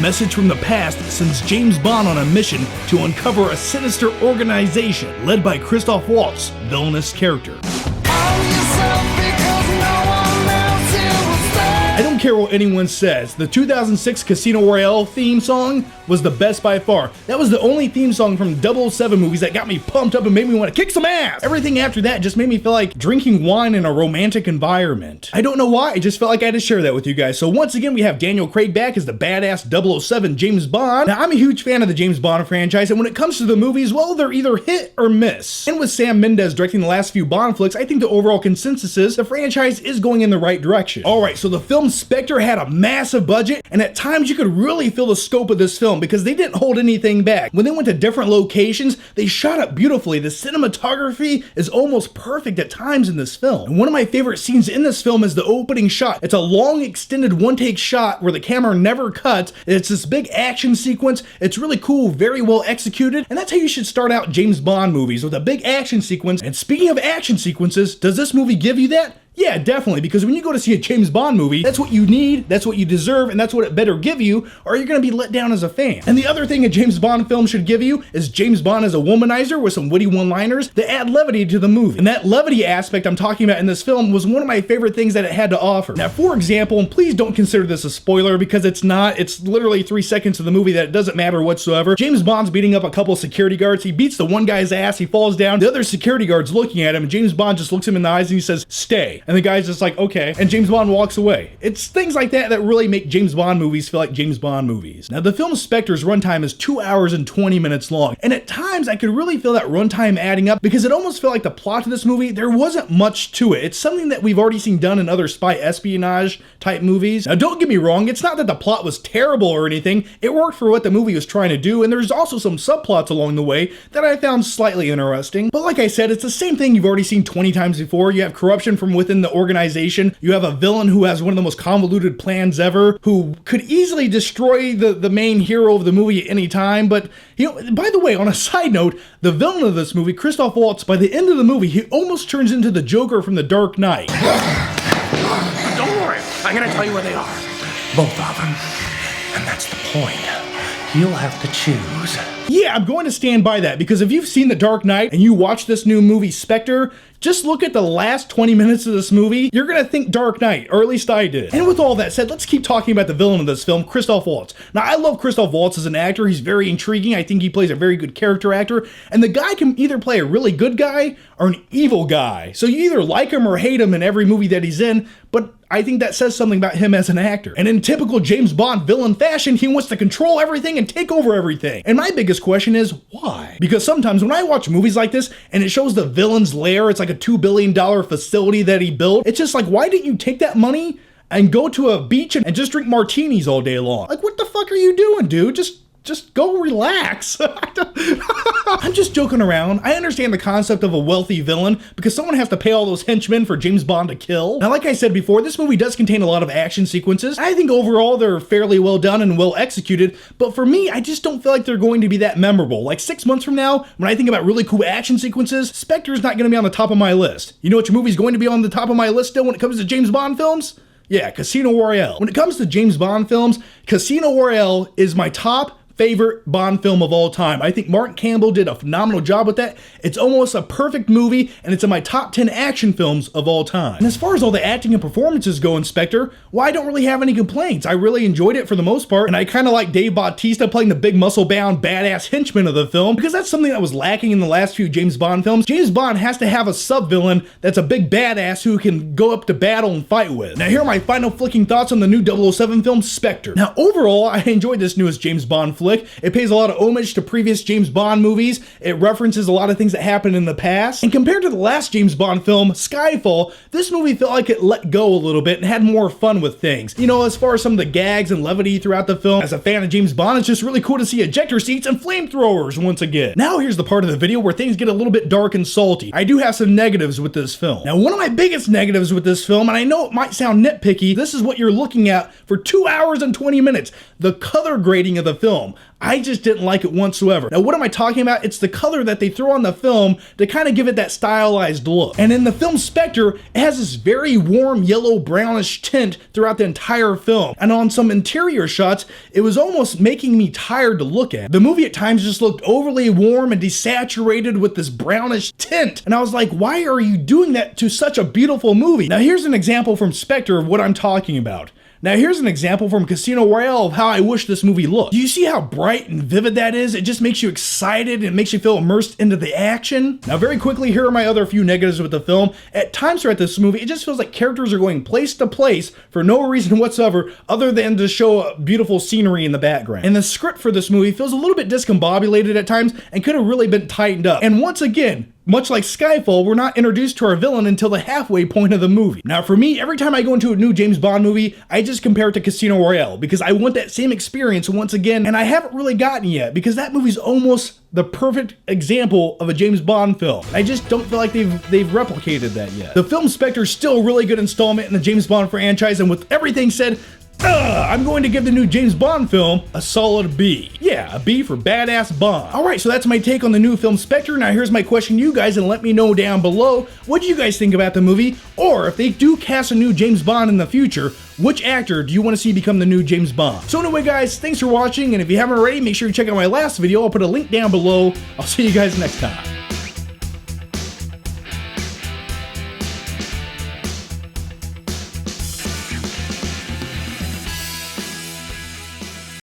message from the past sends James Bond on a mission to uncover a sinister organization led by Christoph Waltz, villainous character. I don't care what anyone says, the 2006 Casino Royale theme song was the best by far. That was the only theme song from 007 movies that got me pumped up and made me want to kick some ass. Everything after that just made me feel like drinking wine in a romantic environment. I don't know why, I just felt like I had to share that with you guys. So once again, we have Daniel Craig back as the badass 007 James Bond. Now, I'm a huge fan of the James Bond franchise, and when it comes to the movies, well, they're either hit or miss. And with Sam Mendes directing the last few Bond flicks, I think the overall consensus is the franchise is going in the right direction. Alright, so the film Spectre had a massive budget, and at times you could really feel the scope of this film because they didn't hold anything back. When they went to different locations, they shot it beautifully. The cinematography is almost perfect at times in this film. And one of my favorite scenes in this film is the opening shot. It's a long extended one-take shot where the camera never cuts. It's this big action sequence. It's really cool, very well executed, and that's how you should start out James Bond movies, with a big action sequence. And speaking of action sequences, does this movie give you that? Yeah, definitely, because when you go to see a James Bond movie, that's what you need, that's what you deserve, and that's what it better give you, or you're gonna be let down as a fan. And the other thing a James Bond film should give you is James Bond as a womanizer with some witty one-liners that add levity to the movie. And that levity aspect I'm talking about in this film was one of my favorite things that it had to offer. Now, for example, and please don't consider this a spoiler because it's not, it's literally 3 seconds of the movie that it doesn't matter whatsoever. James Bond's beating up a couple security guards, he beats the one guy's ass, he falls down, the other security guard's looking at him, and James Bond just looks him in the eyes and he says, "Stay." And the guy's just like, okay, and James Bond walks away. It's things like that that really make James Bond movies feel like James Bond movies. Now, the film Spectre's runtime is 2 hours and 20 minutes long, and at times I could really feel that runtime adding up because it almost felt like the plot of this movie, there wasn't much to it. It's something that we've already seen done in other spy espionage type movies. Now, don't get me wrong, it's not that the plot was terrible or anything. It worked for what the movie was trying to do, and there's also some subplots along the way that I found slightly interesting. But like I said, it's the same thing you've already seen 20 times before. You have corruption from within the organization. You have a villain who has one of the most convoluted plans ever, who could easily destroy the main hero of the movie at any time. But, you know, by the way, on a side note, the villain of this movie, Christoph Waltz, by the end of the movie, he almost turns into the Joker from The Dark Knight. Don't worry, I'm gonna tell you where they are. Both of them. And that's the point. You'll have to choose. Yeah, I'm going to stand by that, because if you've seen The Dark Knight and you watch this new movie Spectre, just look at the last 20 minutes of this movie, you're gonna think Dark Knight, or at least I did. And with all that said, let's keep talking about the villain of this film, Christoph Waltz. Now, I love Christoph Waltz as an actor. He's very intriguing. I think he plays a very good character actor, and the guy can either play a really good guy or an evil guy. So you either like him or hate him in every movie that he's in, but I think that says something about him as an actor. And in typical James Bond villain fashion, he wants to control everything and take over everything. And my biggest question is, why? Because sometimes when I watch movies like this and it shows the villain's lair, it's like a $2 billion facility that he built, it's just like, why didn't you take that money and go to a beach and just drink martinis all day long? Like, what the fuck are you doing, dude? Just go relax. I'm just joking around. I understand the concept of a wealthy villain because someone has to pay all those henchmen for James Bond to kill. Now, like I said before, this movie does contain a lot of action sequences. I think overall they're fairly well done and well executed, but for me, I just don't feel like they're going to be that memorable. Like 6 months from now, when I think about really cool action sequences, Spectre's not going to be on the top of my list. You know which movie's going to be on the top of my list still when it comes to James Bond films? Yeah, Casino Royale. When it comes to James Bond films, Casino Royale is my top favorite Bond film of all time. I think Mark Campbell did a phenomenal job with that. It's almost a perfect movie, and it's in my top 10 action films of all time. And as far as all the acting and performances go in Spectre, well, I don't really have any complaints. I really enjoyed it for the most part, and I kind of like Dave Bautista playing the big muscle-bound badass henchman of the film, because that's something that was lacking in the last few James Bond films. James Bond has to have a sub-villain that's a big badass who can go up to battle and fight with. Now, here are my final flicking thoughts on the new 007 film, Spectre. Now, overall, I enjoyed this newest James Bond flick. It pays a lot of homage to previous James Bond movies. It references a lot of things that happened in the past. And compared to the last James Bond film, Skyfall, this movie felt like it let go a little bit and had more fun with things. You know, as far as some of the gags and levity throughout the film, as a fan of James Bond, it's just really cool to see ejector seats and flamethrowers once again. Now here's the part of the video where things get a little bit dark and salty. I do have some negatives with this film. Now, one of my biggest negatives with this film, and I know it might sound nitpicky, this is what you're looking at for 2 hours and 20 minutes, the color grading of the film. I just didn't like it whatsoever. Now, what am I talking about? It's the color that they throw on the film to kind of give it that stylized look. And in the film Spectre, it has this very warm yellow brownish tint throughout the entire film. And on some interior shots, it was almost making me tired to look at. The movie at times just looked overly warm and desaturated with this brownish tint. And I was like, why are you doing that to such a beautiful movie? Now, here's an example from Spectre of what I'm talking about. Now here's an example from Casino Royale of how I wish this movie looked. Do you see how bright and vivid that is? It just makes you excited and makes you feel immersed into the action. Now very quickly, here are my other few negatives with the film. At times throughout this movie, it just feels like characters are going place to place for no reason whatsoever other than to show beautiful scenery in the background. And the script for this movie feels a little bit discombobulated at times and could have really been tightened up. And once again, much like Skyfall, we're not introduced to our villain until the halfway point of the movie. Now for me, every time I go into a new James Bond movie, I just compare it to Casino Royale because I want that same experience once again, and I haven't really gotten yet because that movie's almost the perfect example of a James Bond film. I just don't feel like they've replicated that yet. The film Spectre is still a really good installment in the James Bond franchise, and with everything said, I'm going to give the new James Bond film a solid B. Yeah, a B for badass Bond. Alright, so that's my take on the new film Spectre. Now here's my question to you guys, and let me know down below, what do you guys think about the movie? Or if they do cast a new James Bond in the future, which actor do you want to see become the new James Bond? So anyway guys, thanks for watching, and if you haven't already, make sure you check out my last video. I'll put a link down below. I'll see you guys next time.